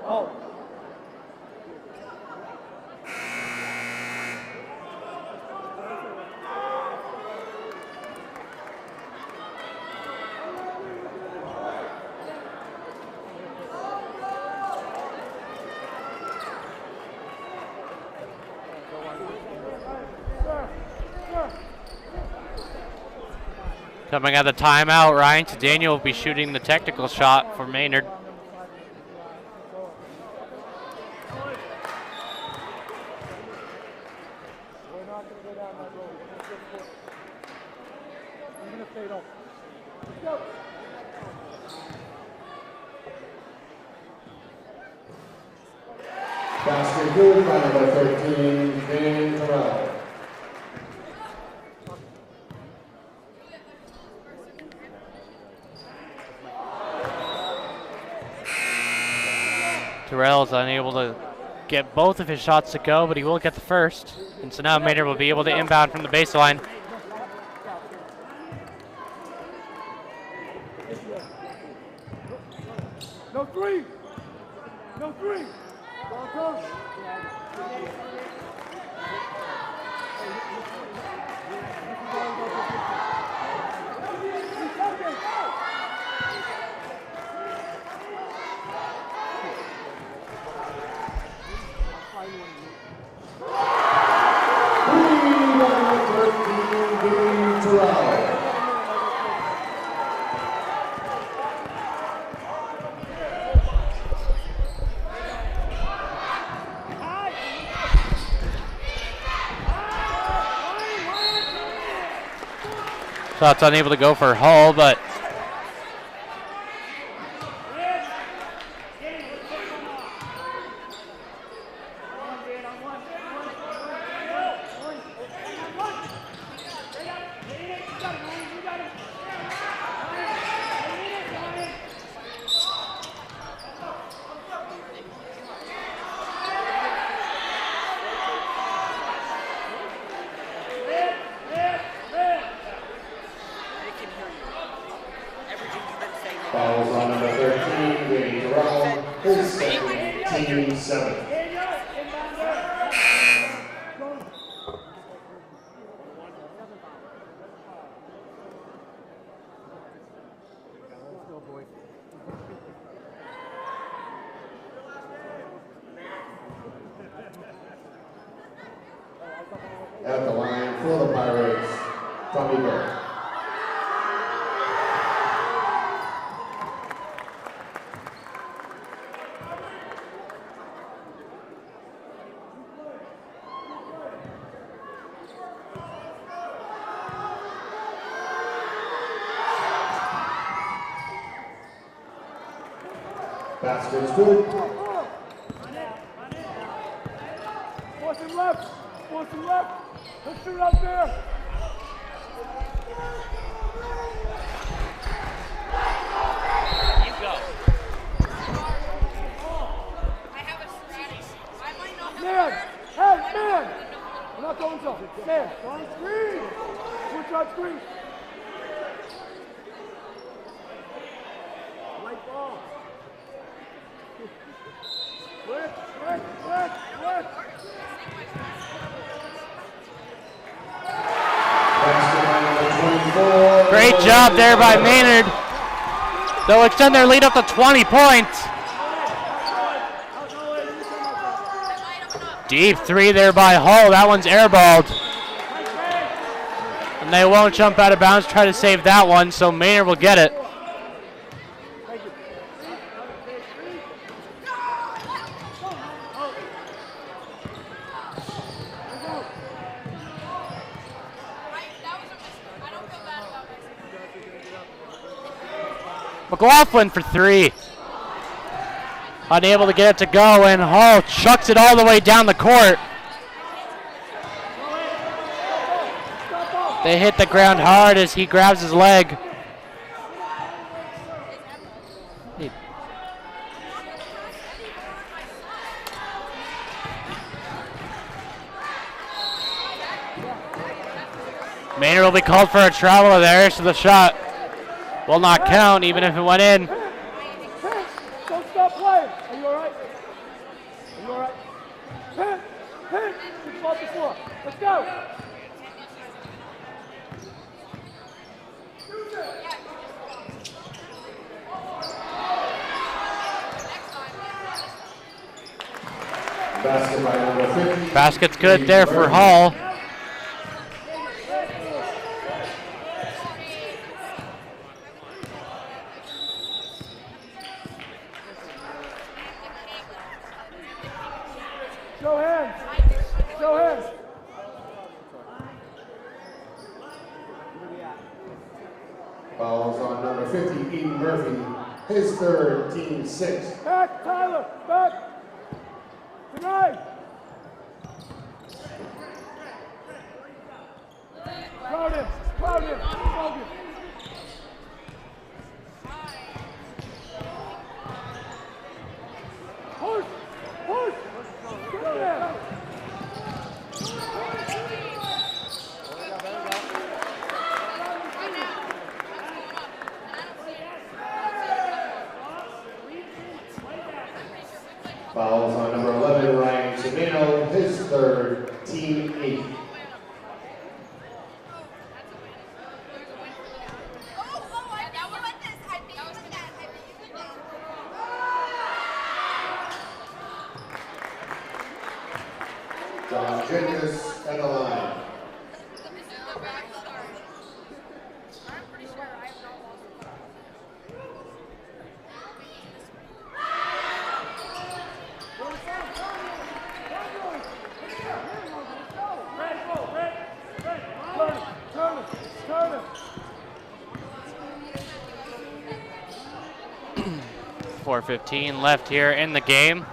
Oh. Coming out of the timeout, Ryan Daniel will be shooting the technical shot for Maynard. Basket good by number 13, Van Terrell. Terrell's unable to get both of his shots to go, but he will get the first. And so now Maynard will be able to inbound from the baseline. No three! No three! Shot's unable to go for Hull, but Fouls on number 13, Van Terrell, his second, team 7. At the line for the Pirates, Tommy Burke. Basket's good. Force him left! Force him left! Let's shoot up there! you go. I have a strategy. I might not have Man! a Hey, man! We're not going to. Man, on screen! Switch on screen! White ball! Quick! Great job there by Maynard. They'll extend their lead up to 20 points. Deep three there by Hull. That one's airballed. And they won't jump out of bounds, try to save that one, so Maynard will get it. McLaughlin for three. Unable to get it to go, and Hull chucks it all the way down the court. They hit the ground hard as he grabs his leg. Maynard will be called for a travel there, so the shot will not count even if it went in. play. Are you all right? Are you all right? Hit. Hit. Keep off the floor. Let's go. Basket by number 50. Basket's good there for Hall. Show hands. Show hands. Fouls on number 50, Eden Murphy. His third, team 6. Back, Tyler. Back. Tonight. Crowd him. Crowd him. Crowd him. Push. Push. Get there. Fouls on number 11, Ryan Cimino. His third, team 8. John Jenkins at the line. Turn him. Turn him. 4:15 left here in the game.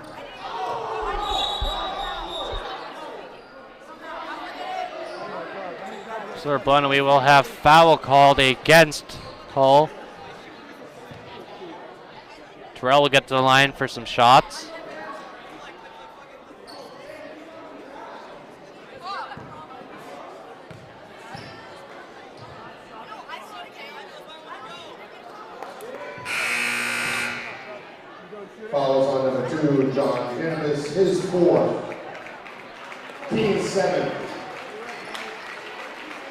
So we will have foul called against Hull. Terrell will get to the line for some shots. Fouls on number 2, John Jenkins. His 4th, team 7.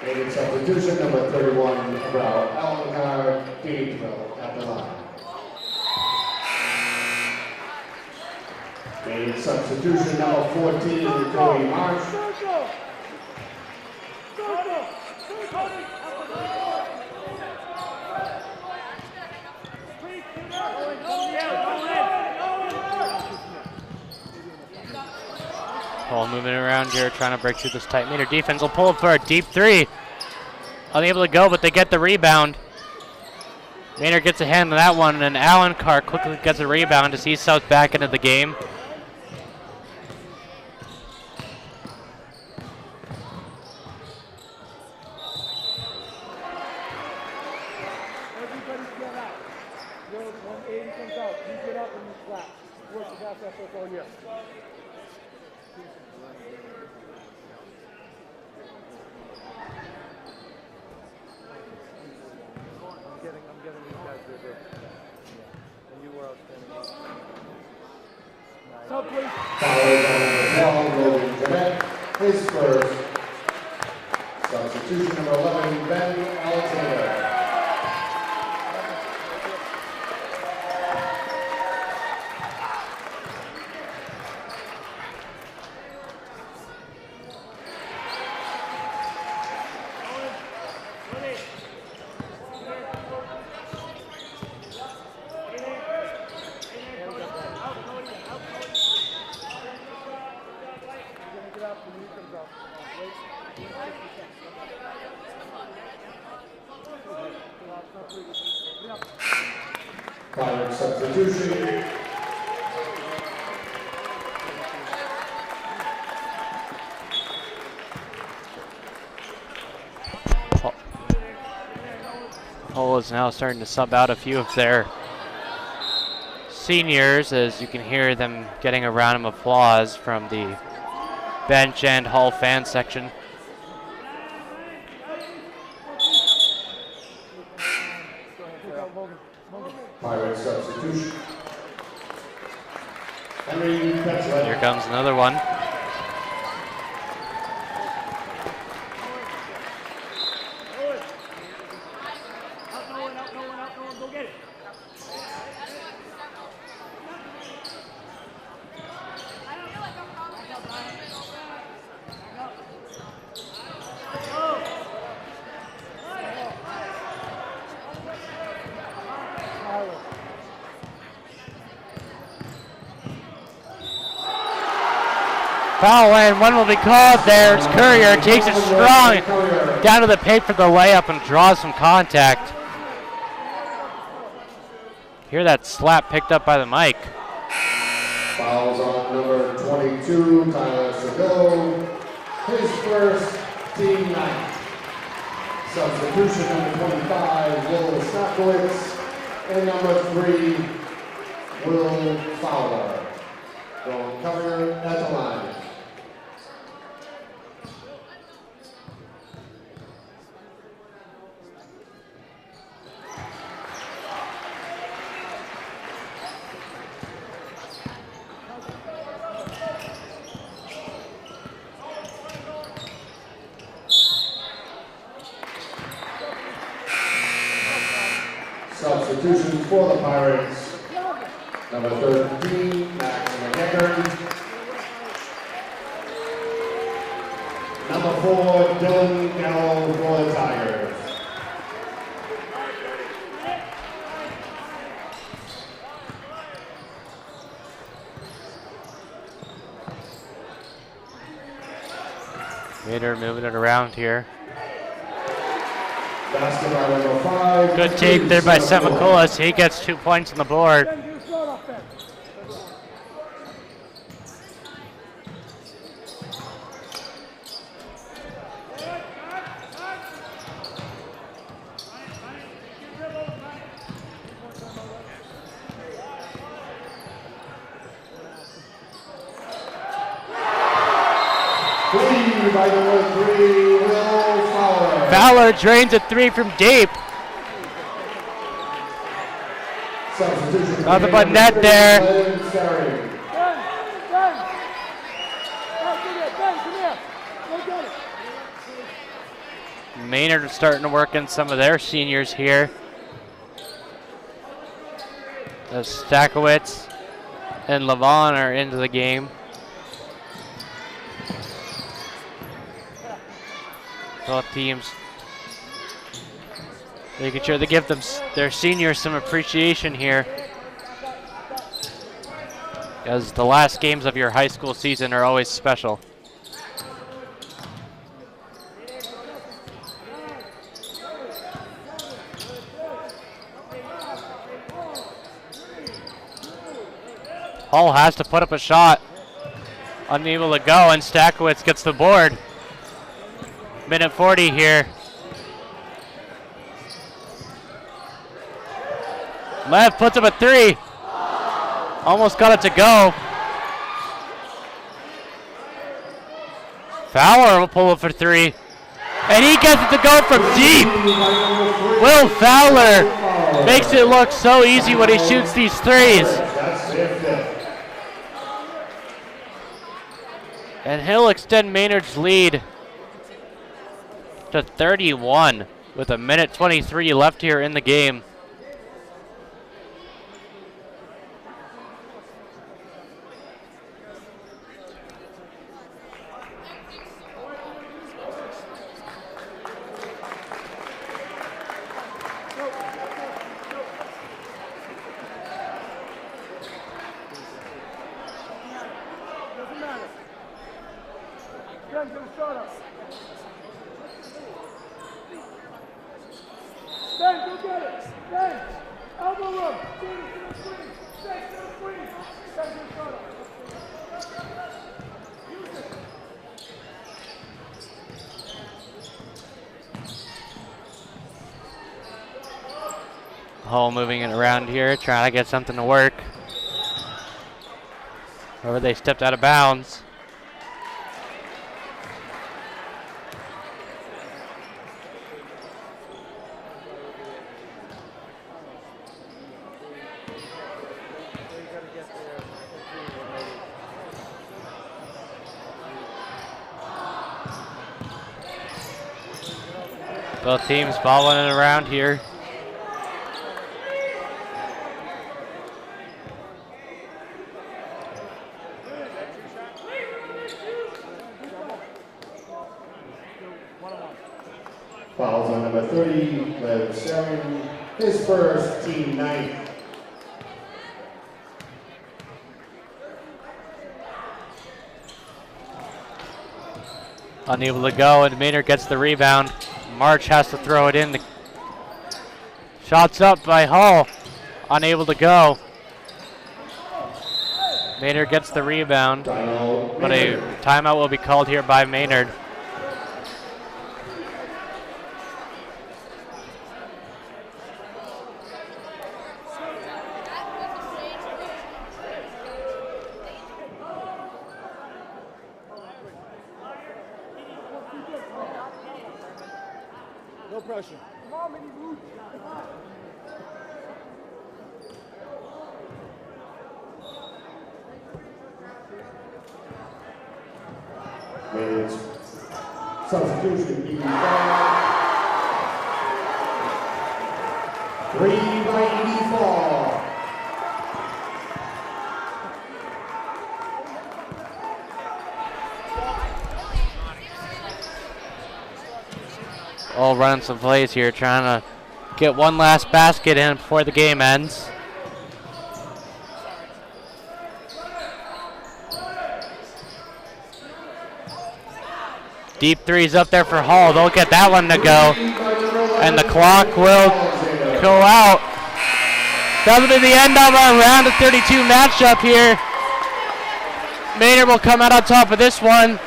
Making substitution, number 31, Brown Allencar, Gabriel at the line. Making substitution, number 14, Cody Marsh. Circle. Circle. Hull moving around here, trying to break through this tight Maynard defense. Will pull up for a deep 3. Unable to go, but they get the rebound. Maynard gets a hand on that one, and Allencar quickly gets a rebound as he subs back into the game. Everybody get out. When 80 comes out, you get up and you clap. Work the best effort all year. I'm getting these guys to do. And you were outstanding. So please. Foul on Logan Jeanette. His first. Substitution, number 11, Ben Alexander. Final substitution. Hull is now starting to sub out a few of their seniors, as you can hear them getting a round of applause from the bench and Hull fan section. Pirate substitution. Here comes another one. Foul and one will be called there. It's Courier, takes it strong down to the paint for the layup and draws some contact. Hear that slap picked up by the mic. Fouls on number 22, Tyler Seville. His first, team ninth. Substitution number 25, Will Stockowitz. And number 3, Will Fowler. Going Courier at the line. Substitution for the Pirates. Number 13, Max McGregor. Number 4, Dylan Gallo for the Tigers. Maynard moving it around here. Basketball number 5. Good take there by Semikolas. He gets 2 points on the board. By number 3, Will Fowler. Fowler drains a 3 from deep. Nothing but net there. Maynard is starting to work in some of their seniors here. Stakowitz and Levon are into the game. Both teams making sure they give their seniors some appreciation here, because the last games of your high school season are always special. Hall has to put up a shot, unable to go, and Stakowitz gets the board. Minute 40 here. Lev puts up a 3. Almost got it to go. Fowler will pull it for 3. And he gets it to go from deep. Will Fowler makes it look so easy when he shoots these threes. And he'll extend Maynard's lead to 31 with a minute 23 left here in the game. Hall moving it around here, trying to get something to work. However, they stepped out of bounds. Both teams balling it around here. Fouls on number 30, Lev Sharon, his first, team 9. Unable to go, and Maynard gets the rebound. March has to throw it in. Shots up by Hall. Unable to go. Maynard gets the rebound, but a timeout will be called here by Maynard. No pressure. Come on, Minnie Boo. Maynard's substitution, Edie Fall. 3 by Edie Fall. All running some plays here, trying to get one last basket in before the game ends. Deep threes up there for Hall. They'll get that one to go. And the clock will go out. That'll be the end of our round of 32 matchup here. Maynard will come out on top of this one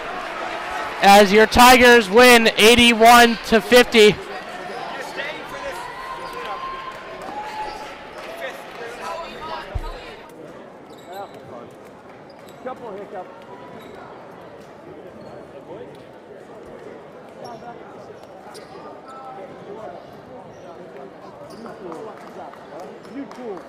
as your Tigers win 81-50. Couple of hiccups. You cool.